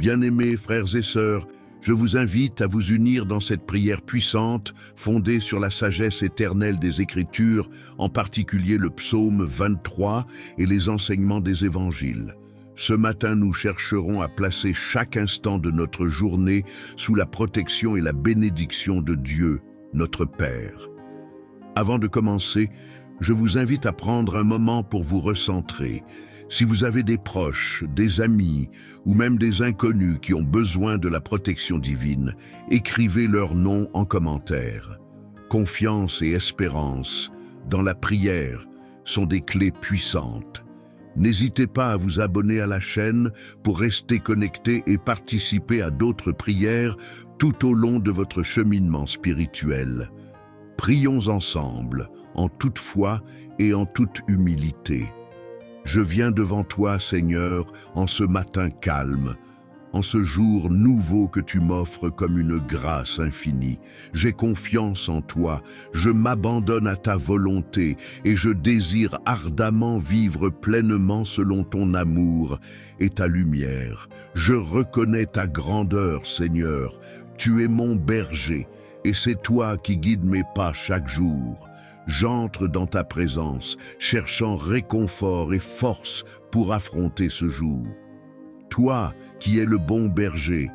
Bien-aimés frères et sœurs, je vous invite à vous unir dans cette prière puissante, fondée sur la sagesse éternelle des Écritures, en particulier le psaume 23 et les enseignements des évangiles. Ce matin, nous chercherons à placer chaque instant de notre journée sous la protection et la bénédiction de Dieu, notre Père. Avant de commencer, je vous invite à prendre un moment pour vous recentrer. Si vous avez des proches, des amis ou même des inconnus qui ont besoin de la protection divine, écrivez leur nom en commentaire. Confiance et espérance dans la prière sont des clés puissantes. N'hésitez pas à vous abonner à la chaîne pour rester connecté et participer à d'autres prières tout au long de votre cheminement spirituel. Prions ensemble, en toute foi et en toute humilité. Je viens devant toi, Seigneur, en ce matin calme, en ce jour nouveau que tu m'offres comme une grâce infinie. J'ai confiance en toi, je m'abandonne à ta volonté et je désire ardemment vivre pleinement selon ton amour et ta lumière. Je reconnais ta grandeur, Seigneur. Tu es mon berger et c'est toi qui guides mes pas chaque jour. J'entre dans ta présence, cherchant réconfort et force pour affronter ce jour. Toi, qui es le bon berger,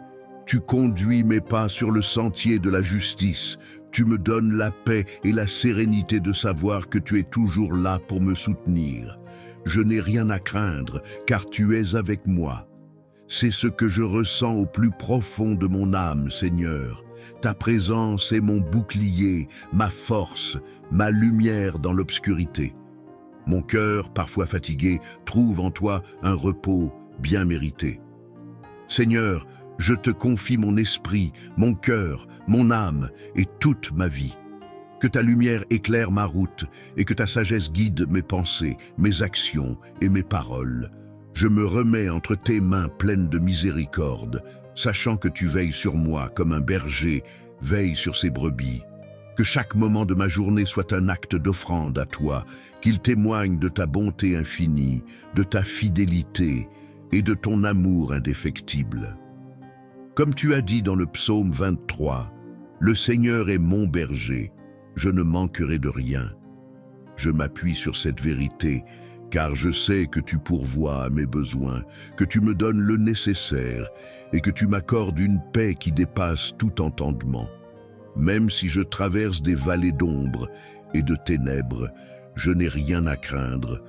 tu conduis mes pas sur le sentier de la justice. Tu me donnes la paix et la sérénité de savoir que tu es toujours là pour me soutenir. Je n'ai rien à craindre, car tu es avec moi. C'est ce que je ressens au plus profond de mon âme, Seigneur. Ta présence est mon bouclier, ma force, ma lumière dans l'obscurité. Mon cœur, parfois fatigué, trouve en toi un repos bien mérité. Seigneur, je te confie mon esprit, mon cœur, mon âme et toute ma vie. Que ta lumière éclaire ma route et que ta sagesse guide mes pensées, mes actions et mes paroles. Je me remets entre tes mains pleines de miséricorde, sachant que tu veilles sur moi comme un berger veille sur ses brebis. Que chaque moment de ma journée soit un acte d'offrande à toi, qu'il témoigne de ta bonté infinie, de ta fidélité et de ton amour indéfectible. Comme tu as dit dans le psaume 23, « Le Seigneur est mon berger, je ne manquerai de rien. » Je m'appuie sur cette vérité, car je sais que tu pourvois à mes besoins, que tu me donnes le nécessaire et que tu m'accordes une paix qui dépasse tout entendement. Même si je traverse des vallées d'ombre et de ténèbres, je n'ai rien à craindre,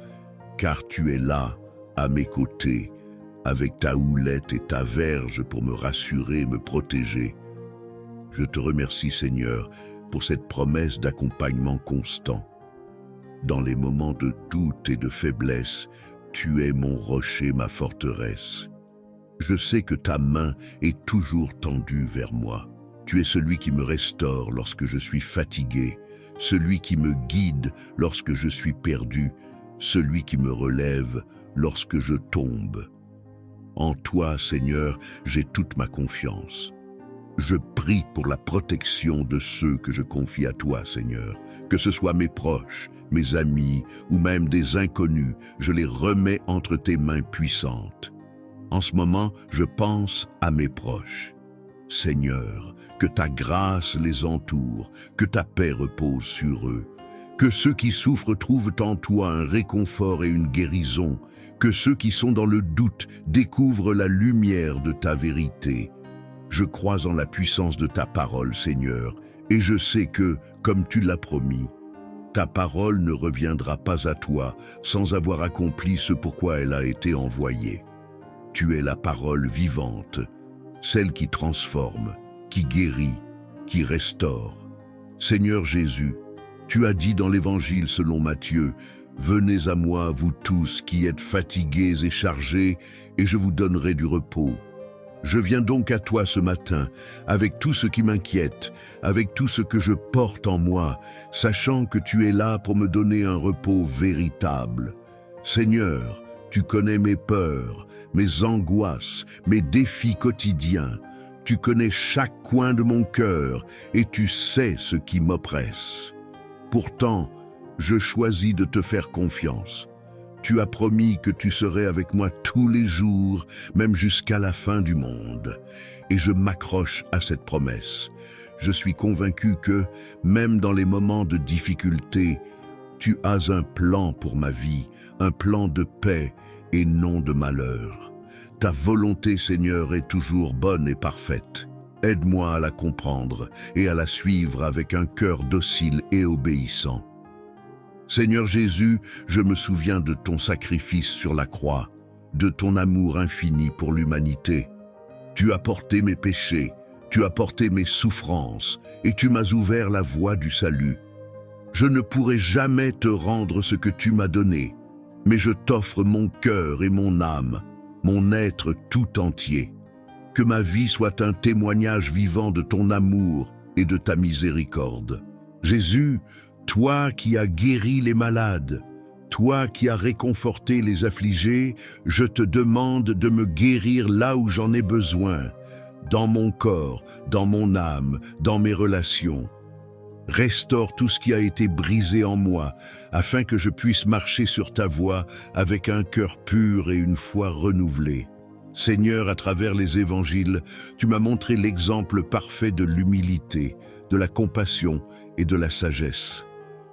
car tu es là, à mes côtés, avec ta houlette et ta verge pour me rassurer et me protéger. Je te remercie, Seigneur, pour cette promesse d'accompagnement constant. Dans les moments de doute et de faiblesse, tu es mon rocher, ma forteresse. Je sais que ta main est toujours tendue vers moi. Tu es celui qui me restaure lorsque je suis fatigué, celui qui me guide lorsque je suis perdu, celui qui me relève lorsque je tombe. En toi, Seigneur, j'ai toute ma confiance. Je prie pour la protection de ceux que je confie à toi, Seigneur. Que ce soit mes proches, mes amis ou même des inconnus, je les remets entre tes mains puissantes. En ce moment, je pense à mes proches. Seigneur, que ta grâce les entoure, que ta paix repose sur eux. Que ceux qui souffrent trouvent en toi un réconfort et une guérison. Que ceux qui sont dans le doute découvrent la lumière de ta vérité. Je crois en la puissance de ta parole, Seigneur, et je sais que, comme tu l'as promis, ta parole ne reviendra pas à toi sans avoir accompli ce pourquoi elle a été envoyée. Tu es la parole vivante, celle qui transforme, qui guérit, qui restaure. Seigneur Jésus, tu as dit dans l'Évangile selon Matthieu, « Venez à moi, vous tous qui êtes fatigués et chargés, et je vous donnerai du repos. » Je viens donc à toi ce matin, avec tout ce qui m'inquiète, avec tout ce que je porte en moi, sachant que tu es là pour me donner un repos véritable. Seigneur, tu connais mes peurs, mes angoisses, mes défis quotidiens. Tu connais chaque coin de mon cœur et tu sais ce qui m'oppresse. Pourtant, je choisis de te faire confiance. Tu as promis que tu serais avec moi tous les jours, même jusqu'à la fin du monde. Et je m'accroche à cette promesse. Je suis convaincu que, même dans les moments de difficulté, tu as un plan pour ma vie, un plan de paix et non de malheur. Ta volonté, Seigneur, est toujours bonne et parfaite. Aide-moi à la comprendre et à la suivre avec un cœur docile et obéissant. Seigneur Jésus, je me souviens de ton sacrifice sur la croix, de ton amour infini pour l'humanité. Tu as porté mes péchés, tu as porté mes souffrances et tu m'as ouvert la voie du salut. Je ne pourrai jamais te rendre ce que tu m'as donné, mais je t'offre mon cœur et mon âme, mon être tout entier. Que ma vie soit un témoignage vivant de ton amour et de ta miséricorde. Jésus, toi qui as guéri les malades, toi qui as réconforté les affligés, je te demande de me guérir là où j'en ai besoin, dans mon corps, dans mon âme, dans mes relations. Restaure tout ce qui a été brisé en moi, afin que je puisse marcher sur ta voie avec un cœur pur et une foi renouvelée. Seigneur, à travers les évangiles, tu m'as montré l'exemple parfait de l'humilité, de la compassion et de la sagesse.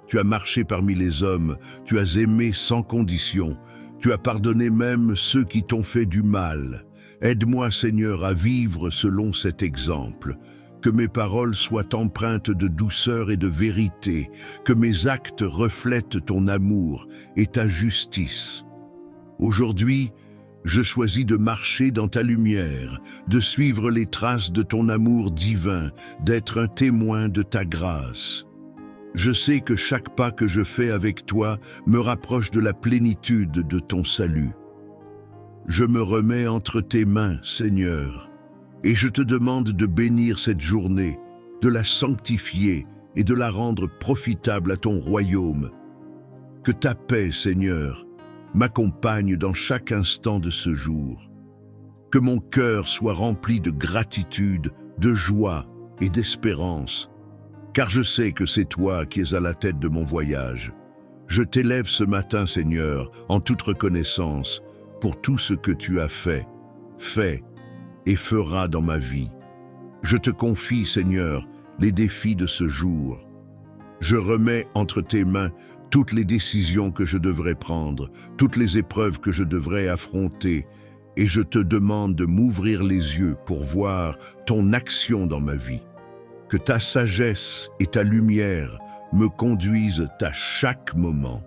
Tu as marché parmi les hommes, tu as aimé sans condition, tu as pardonné même ceux qui t'ont fait du mal. Aide-moi, Seigneur, à vivre selon cet exemple. Que mes paroles soient empreintes de douceur et de vérité, que mes actes reflètent ton amour et ta justice. Aujourd'hui, je choisis de marcher dans ta lumière, de suivre les traces de ton amour divin, d'être un témoin de ta grâce. Je sais que chaque pas que je fais avec toi me rapproche de la plénitude de ton salut. Je me remets entre tes mains, Seigneur, et je te demande de bénir cette journée, de la sanctifier et de la rendre profitable à ton royaume. Que ta paix, Seigneur, m'accompagne dans chaque instant de ce jour. Que mon cœur soit rempli de gratitude, de joie et d'espérance, car je sais que c'est toi qui es à la tête de mon voyage. Je t'élève ce matin, Seigneur, en toute reconnaissance pour tout ce que tu as fait et feras dans ma vie. Je te confie, Seigneur, les défis de ce jour. Je remets entre tes mains toutes les décisions que je devrais prendre, toutes les épreuves que je devrais affronter, et je te demande de m'ouvrir les yeux pour voir ton action dans ma vie. Que ta sagesse et ta lumière me conduisent à chaque moment.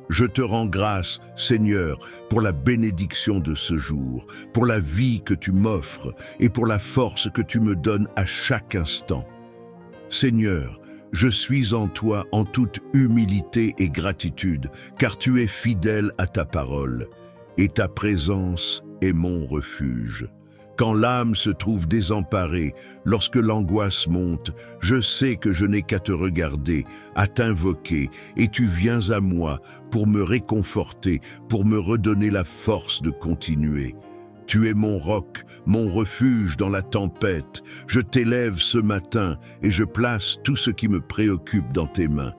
Je te rends grâce, Seigneur, pour la bénédiction de ce jour, pour la vie que tu m'offres et pour la force que tu me donnes à chaque instant. Seigneur, je suis en toi en toute humilité et gratitude, car tu es fidèle à ta parole, et ta présence est mon refuge. Quand l'âme se trouve désemparée, lorsque l'angoisse monte, je sais que je n'ai qu'à te regarder, à t'invoquer, et tu viens à moi pour me réconforter, pour me redonner la force de continuer. Tu es mon roc, mon refuge dans la tempête. Je t'élève ce matin et je place tout ce qui me préoccupe dans tes mains.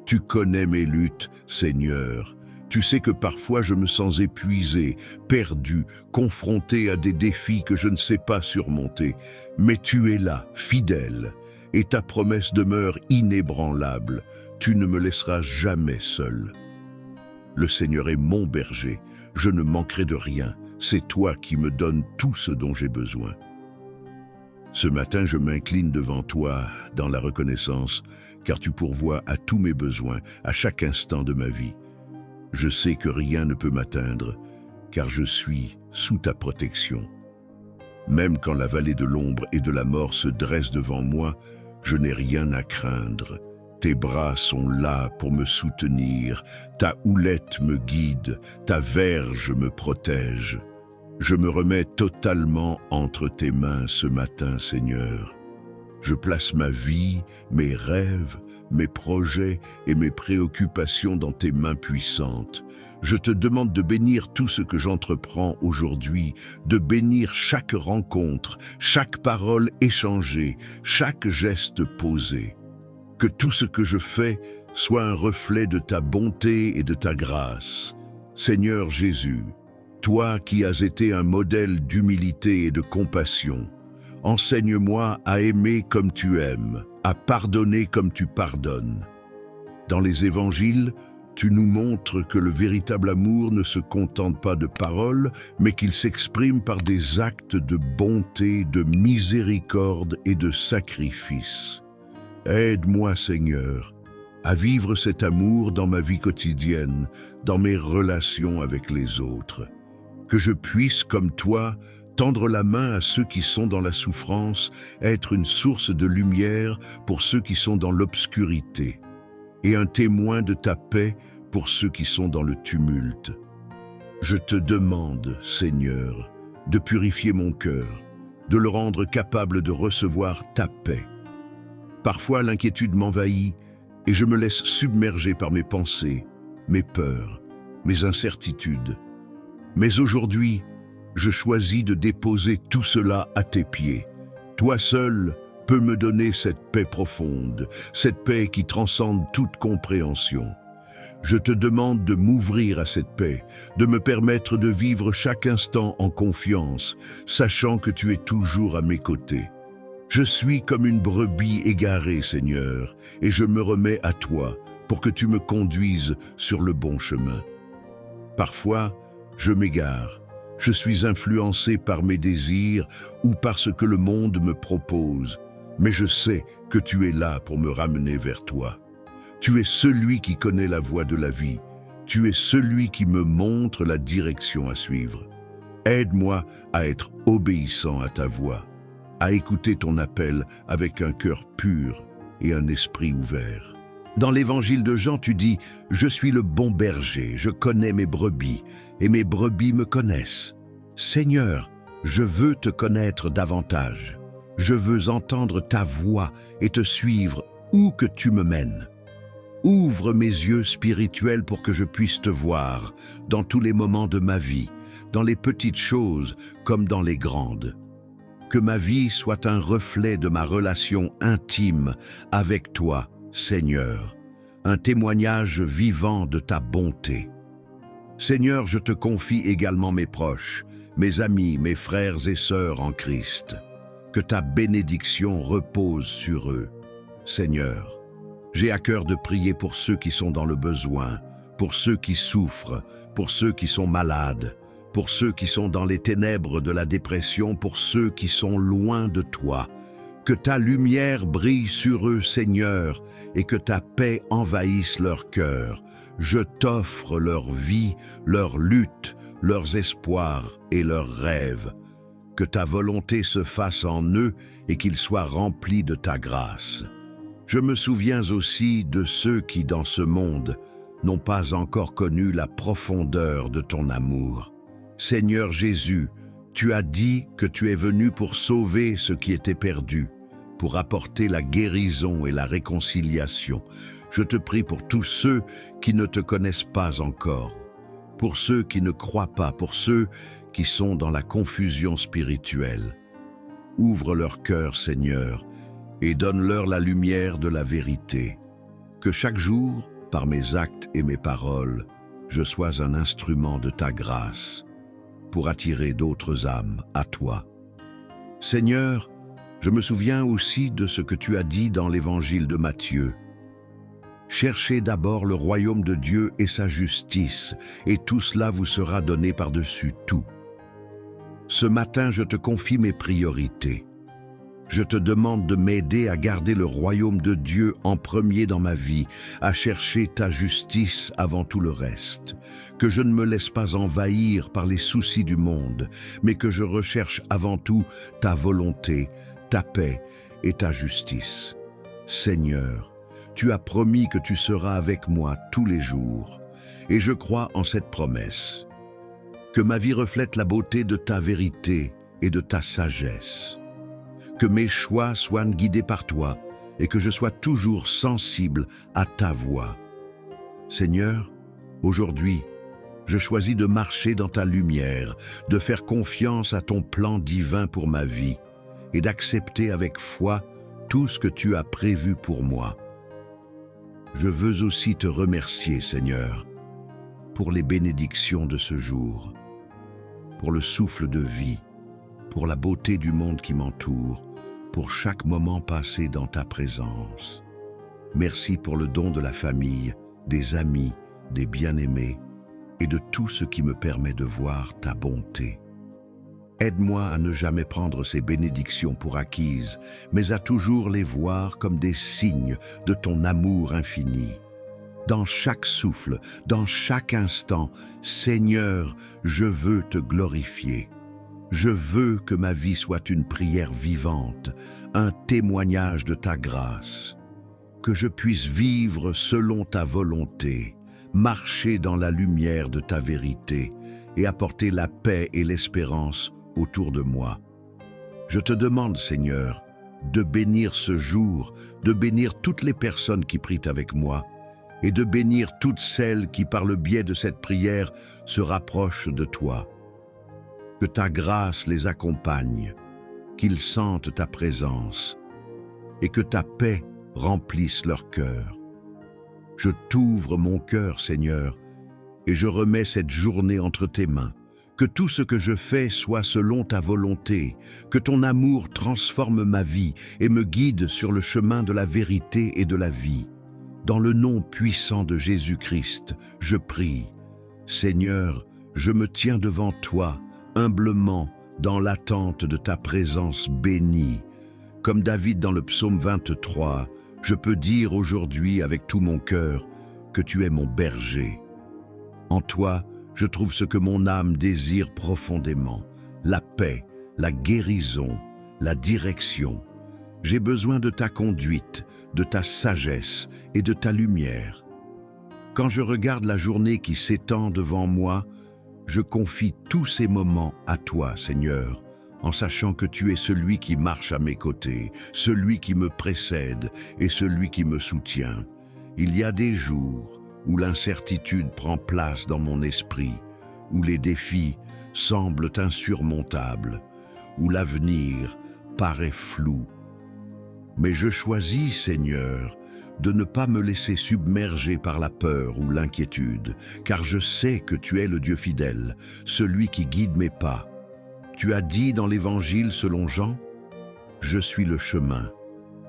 Tu connais mes luttes, Seigneur. Tu sais que parfois je me sens épuisé, perdu, confronté à des défis que je ne sais pas surmonter. Mais tu es là, fidèle, et ta promesse demeure inébranlable. Tu ne me laisseras jamais seul. Le Seigneur est mon berger, je ne manquerai de rien. C'est toi qui me donnes tout ce dont j'ai besoin. Ce matin, je m'incline devant toi dans la reconnaissance, car tu pourvois à tous mes besoins, à chaque instant de ma vie. Je sais que rien ne peut m'atteindre, car je suis sous ta protection. Même quand la vallée de l'ombre et de la mort se dresse devant moi, je n'ai rien à craindre. Tes bras sont là pour me soutenir, ta houlette me guide, ta verge me protège. Je me remets totalement entre tes mains ce matin, Seigneur. Je place ma vie, mes rêves, mes projets et mes préoccupations dans tes mains puissantes. Je te demande de bénir tout ce que j'entreprends aujourd'hui, de bénir chaque rencontre, chaque parole échangée, chaque geste posé. Que tout ce que je fais soit un reflet de ta bonté et de ta grâce. Seigneur Jésus, toi qui as été un modèle d'humilité et de compassion, enseigne-moi à aimer comme tu aimes, à pardonner comme tu pardonnes. Dans les évangiles, tu nous montres que le véritable amour ne se contente pas de paroles, mais qu'il s'exprime par des actes de bonté, de miséricorde et de sacrifice. Aide-moi, Seigneur, à vivre cet amour dans ma vie quotidienne, dans mes relations avec les autres. Que je puisse, comme toi, tendre la main à ceux qui sont dans la souffrance, être une source de lumière pour ceux qui sont dans l'obscurité, et un témoin de ta paix pour ceux qui sont dans le tumulte. Je te demande, Seigneur, de purifier mon cœur, de le rendre capable de recevoir ta paix. Parfois l'inquiétude m'envahit et je me laisse submerger par mes pensées, mes peurs, mes incertitudes. Mais aujourd'hui, je choisis de déposer tout cela à tes pieds. Toi seul peux me donner cette paix profonde, cette paix qui transcende toute compréhension. Je te demande de m'ouvrir à cette paix, de me permettre de vivre chaque instant en confiance, sachant que tu es toujours à mes côtés. Je suis comme une brebis égarée, Seigneur, et je me remets à toi pour que tu me conduises sur le bon chemin. Parfois, je m'égare. Je suis influencé par mes désirs ou par ce que le monde me propose, mais je sais que tu es là pour me ramener vers toi. Tu es celui qui connaît la voie de la vie. Tu es celui qui me montre la direction à suivre. Aide-moi à être obéissant à ta voix, à écouter ton appel avec un cœur pur et un esprit ouvert. Dans l'évangile de Jean, tu dis « Je suis le bon berger, je connais mes brebis, et mes brebis me connaissent. Seigneur, je veux te connaître davantage. Je veux entendre ta voix et te suivre où que tu me mènes. Ouvre mes yeux spirituels pour que je puisse te voir dans tous les moments de ma vie, dans les petites choses comme dans les grandes. Que ma vie soit un reflet de ma relation intime avec toi, Seigneur, un témoignage vivant de ta bonté. Seigneur, je te confie également mes proches, mes amis, mes frères et sœurs en Christ. Que ta bénédiction repose sur eux. Seigneur, j'ai à cœur de prier pour ceux qui sont dans le besoin, pour ceux qui souffrent, pour ceux qui sont malades, pour ceux qui sont dans les ténèbres de la dépression, pour ceux qui sont loin de toi. Que ta lumière brille sur eux, Seigneur, et que ta paix envahisse leur cœur. Je t'offre leur vie, leur lutte, leurs espoirs et leurs rêves. Que ta volonté se fasse en eux et qu'ils soient remplis de ta grâce. Je me souviens aussi de ceux qui, dans ce monde, n'ont pas encore connu la profondeur de ton amour. Seigneur Jésus, tu as dit que tu es venu pour sauver ce qui était perdu, pour apporter la guérison et la réconciliation. Je te prie pour tous ceux qui ne te connaissent pas encore, pour ceux qui ne croient pas, pour ceux qui sont dans la confusion spirituelle. Ouvre leur cœur, Seigneur, et donne-leur la lumière de la vérité. Que chaque jour, par mes actes et mes paroles, je sois un instrument de ta grâce, pour attirer d'autres âmes à toi. Seigneur, je me souviens aussi de ce que tu as dit dans l'évangile de Matthieu. Cherchez d'abord le royaume de Dieu et sa justice, et tout cela vous sera donné par-dessus tout. Ce matin, je te confie mes priorités. Je te demande de m'aider à garder le royaume de Dieu en premier dans ma vie, à chercher ta justice avant tout le reste. Que je ne me laisse pas envahir par les soucis du monde, mais que je recherche avant tout ta volonté, ta paix et ta justice. Seigneur, tu as promis que tu seras avec moi tous les jours, et je crois en cette promesse. Que ma vie reflète la beauté de ta vérité et de ta sagesse. Que mes choix soient guidés par toi et que je sois toujours sensible à ta voix. Seigneur, aujourd'hui, je choisis de marcher dans ta lumière, de faire confiance à ton plan divin pour ma vie et d'accepter avec foi tout ce que tu as prévu pour moi. Je veux aussi te remercier, Seigneur, pour les bénédictions de ce jour, pour le souffle de vie, pour la beauté du monde qui m'entoure, pour chaque moment passé dans ta présence. Merci pour le don de la famille, des amis, des bien-aimés et de tout ce qui me permet de voir ta bonté. Aide-moi à ne jamais prendre ces bénédictions pour acquises, mais à toujours les voir comme des signes de ton amour infini. Dans chaque souffle, dans chaque instant, Seigneur, je veux te glorifier. Je veux que ma vie soit une prière vivante, un témoignage de ta grâce. Que je puisse vivre selon ta volonté, marcher dans la lumière de ta vérité et apporter la paix et l'espérance autour de moi. Je te demande, Seigneur, de bénir ce jour, de bénir toutes les personnes qui prient avec moi et de bénir toutes celles qui, par le biais de cette prière, se rapprochent de toi. Que ta grâce les accompagne, qu'ils sentent ta présence et que ta paix remplisse leur cœur. Je t'ouvre mon cœur, Seigneur, et je remets cette journée entre tes mains. Que tout ce que je fais soit selon ta volonté, que ton amour transforme ma vie et me guide sur le chemin de la vérité et de la vie. Dans le nom puissant de Jésus-Christ, je prie. Seigneur, je me tiens devant toi, humblement, dans l'attente de ta présence bénie. Comme David dans le psaume 23, je peux dire aujourd'hui avec tout mon cœur que tu es mon berger. En toi, je trouve ce que mon âme désire profondément, la paix, la guérison, la direction. J'ai besoin de ta conduite, de ta sagesse et de ta lumière. Quand je regarde la journée qui s'étend devant moi, je confie tous ces moments à toi, Seigneur, en sachant que tu es celui qui marche à mes côtés, celui qui me précède et celui qui me soutient. Il y a des jours où l'incertitude prend place dans mon esprit, où les défis semblent insurmontables, où l'avenir paraît flou. Mais je choisis, Seigneur, de ne pas me laisser submerger par la peur ou l'inquiétude, car je sais que tu es le Dieu fidèle, celui qui guide mes pas. Tu as dit dans l'Évangile selon Jean, « Je suis le chemin,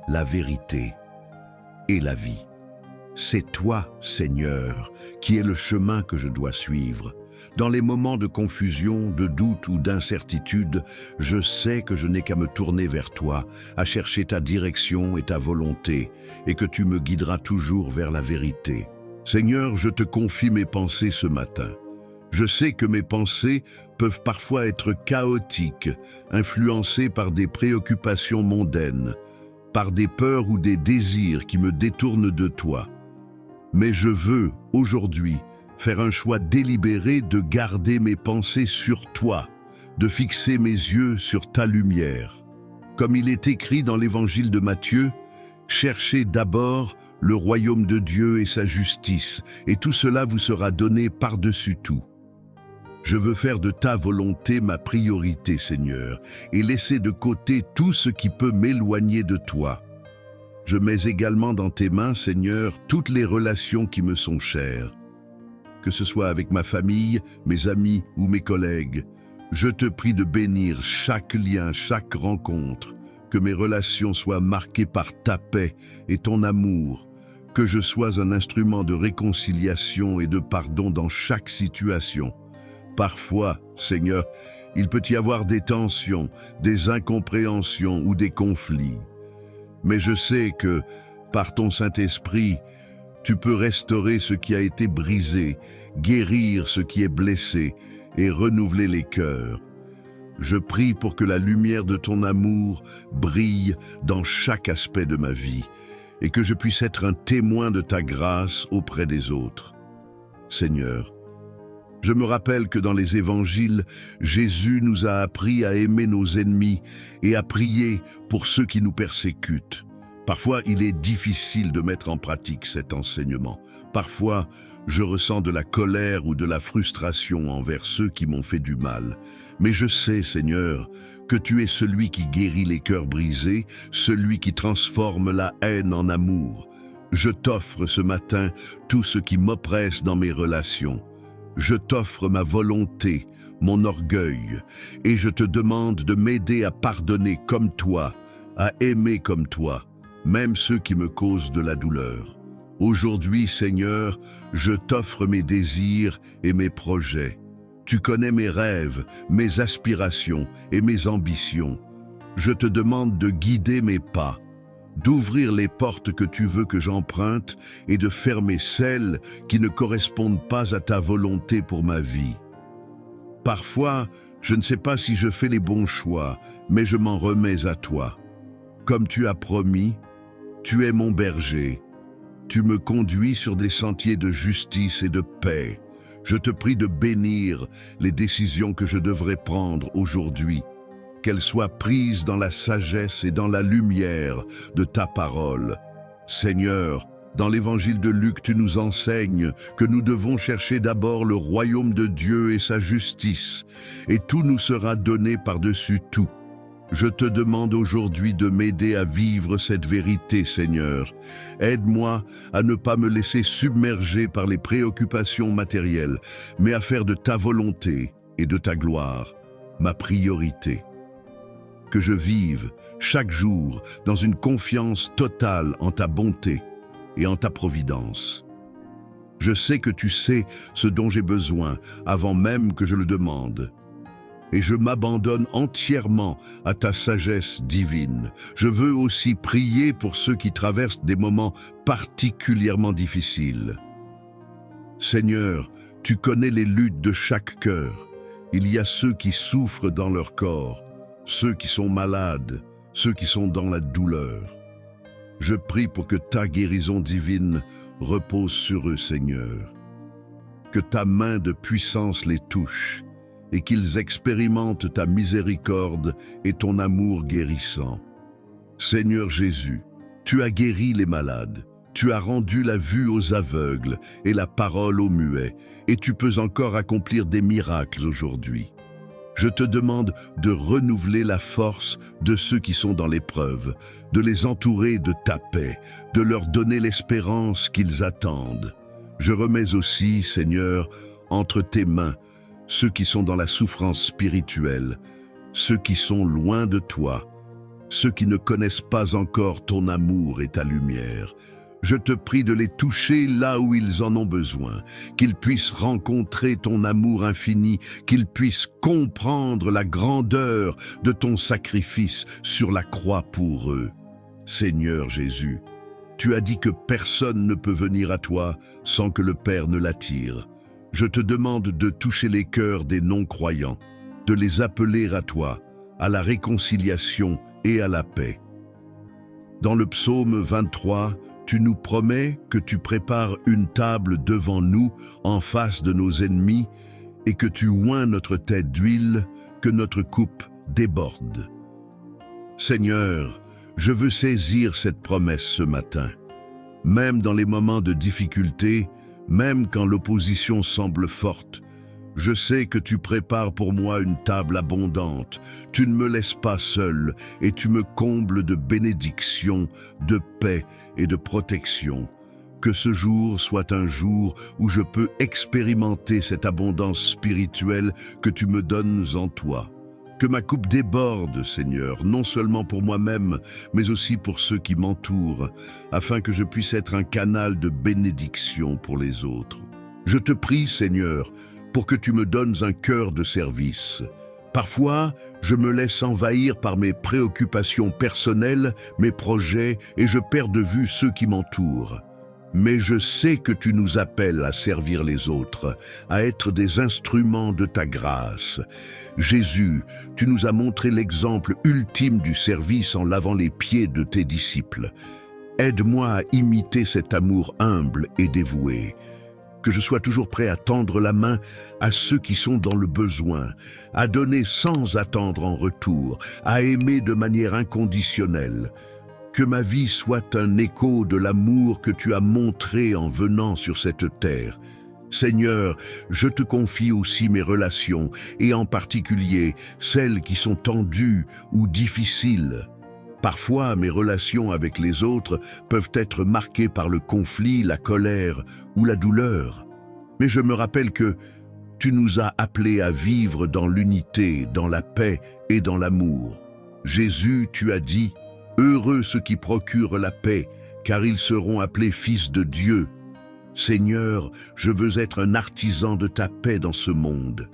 la vérité et la vie ». C'est toi, Seigneur, qui es le chemin que je dois suivre. Dans les moments de confusion, de doute ou d'incertitude, je sais que je n'ai qu'à me tourner vers toi, à chercher ta direction et ta volonté, et que tu me guideras toujours vers la vérité. Seigneur, je te confie mes pensées ce matin. Je sais que mes pensées peuvent parfois être chaotiques, influencées par des préoccupations mondaines, par des peurs ou des désirs qui me détournent de toi. Mais je veux, aujourd'hui, faire un choix délibéré de garder mes pensées sur toi, de fixer mes yeux sur ta lumière. Comme il est écrit dans l'Évangile de Matthieu, « Cherchez d'abord le royaume de Dieu et sa justice, et tout cela vous sera donné par-dessus tout. » Je veux faire de ta volonté ma priorité, Seigneur, et laisser de côté tout ce qui peut m'éloigner de toi. Je mets également dans tes mains, Seigneur, toutes les relations qui me sont chères. Que ce soit avec ma famille, mes amis ou mes collègues, je te prie de bénir chaque lien, chaque rencontre, que mes relations soient marquées par ta paix et ton amour, que je sois un instrument de réconciliation et de pardon dans chaque situation. Parfois, Seigneur, il peut y avoir des tensions, des incompréhensions ou des conflits. Mais je sais que, par ton Saint-Esprit, tu peux restaurer ce qui a été brisé, guérir ce qui est blessé et renouveler les cœurs. Je prie pour que la lumière de ton amour brille dans chaque aspect de ma vie et que je puisse être un témoin de ta grâce auprès des autres. Seigneur, je me rappelle que dans les évangiles, Jésus nous a appris à aimer nos ennemis et à prier pour ceux qui nous persécutent. Parfois, il est difficile de mettre en pratique cet enseignement. Parfois, je ressens de la colère ou de la frustration envers ceux qui m'ont fait du mal. Mais je sais, Seigneur, que tu es celui qui guérit les cœurs brisés, celui qui transforme la haine en amour. Je t'offre ce matin tout ce qui m'oppresse dans mes relations. Je t'offre ma volonté, mon orgueil, et je te demande de m'aider à pardonner comme toi, à aimer comme toi, même ceux qui me causent de la douleur. Aujourd'hui, Seigneur, je t'offre mes désirs et mes projets. Tu connais mes rêves, mes aspirations et mes ambitions. Je te demande de guider mes pas, d'ouvrir les portes que tu veux que j'emprunte et de fermer celles qui ne correspondent pas à ta volonté pour ma vie. Parfois, je ne sais pas si je fais les bons choix, mais je m'en remets à toi. Comme tu as promis, tu es mon berger. Tu me conduis sur des sentiers de justice et de paix. Je te prie de bénir les décisions que je devrais prendre aujourd'hui, qu'elles soient prises dans la sagesse et dans la lumière de ta parole. Seigneur, dans l'évangile de Luc, tu nous enseignes que nous devons chercher d'abord le royaume de Dieu et sa justice, et tout nous sera donné par-dessus tout. Je te demande aujourd'hui de m'aider à vivre cette vérité, Seigneur. Aide-moi à ne pas me laisser submerger par les préoccupations matérielles, mais à faire de ta volonté et de ta gloire ma priorité. Que je vive chaque jour dans une confiance totale en ta bonté et en ta providence. Je sais que tu sais ce dont j'ai besoin avant même que je le demande. Et je m'abandonne entièrement à ta sagesse divine. Je veux aussi prier pour ceux qui traversent des moments particulièrement difficiles. Seigneur, tu connais les luttes de chaque cœur. Il y a ceux qui souffrent dans leur corps, ceux qui sont malades, ceux qui sont dans la douleur. Je prie pour que ta guérison divine repose sur eux, Seigneur. Que ta main de puissance les touche et qu'ils expérimentent ta miséricorde et ton amour guérissant. Seigneur Jésus, tu as guéri les malades, tu as rendu la vue aux aveugles et la parole aux muets, et tu peux encore accomplir des miracles aujourd'hui. Je te demande de renouveler la force de ceux qui sont dans l'épreuve, de les entourer de ta paix, de leur donner l'espérance qu'ils attendent. Je remets aussi, Seigneur, entre tes mains, ceux qui sont dans la souffrance spirituelle, ceux qui sont loin de toi, ceux qui ne connaissent pas encore ton amour et ta lumière. Je te prie de les toucher là où ils en ont besoin, qu'ils puissent rencontrer ton amour infini, qu'ils puissent comprendre la grandeur de ton sacrifice sur la croix pour eux. Seigneur Jésus, tu as dit que personne ne peut venir à toi sans que le Père ne l'attire. Je te demande de toucher les cœurs des non-croyants, de les appeler à toi, à la réconciliation et à la paix. Dans le psaume 23, tu nous promets que tu prépares une table devant nous en face de nos ennemis et que tu oins notre tête d'huile, que notre coupe déborde. Seigneur, je veux saisir cette promesse ce matin. Même dans les moments de difficulté, même quand l'opposition semble forte, je sais que tu prépares pour moi une table abondante. Tu ne me laisses pas seul et tu me combles de bénédictions, de paix et de protection. Que ce jour soit un jour où je peux expérimenter cette abondance spirituelle que tu me donnes en toi. Que ma coupe déborde, Seigneur, non seulement pour moi-même, mais aussi pour ceux qui m'entourent, afin que je puisse être un canal de bénédiction pour les autres. Je te prie, Seigneur, pour que tu me donnes un cœur de service. Parfois, je me laisse envahir par mes préoccupations personnelles, mes projets, et je perds de vue ceux qui m'entourent. Mais je sais que tu nous appelles à servir les autres, à être des instruments de ta grâce. Jésus, tu nous as montré l'exemple ultime du service en lavant les pieds de tes disciples. Aide-moi à imiter cet amour humble et dévoué. Que je sois toujours prêt à tendre la main à ceux qui sont dans le besoin, à donner sans attendre en retour, à aimer de manière inconditionnelle. Que ma vie soit un écho de l'amour que tu as montré en venant sur cette terre. Seigneur, je te confie aussi mes relations, et en particulier celles qui sont tendues ou difficiles. Parfois, mes relations avec les autres peuvent être marquées par le conflit, la colère ou la douleur. Mais je me rappelle que Tu nous as appelés à vivre dans l'unité, dans la paix et dans l'amour. Jésus, tu as dit, « Heureux ceux qui procurent la paix, car ils seront appelés fils de Dieu. » Seigneur, je veux être un artisan de ta paix dans ce monde.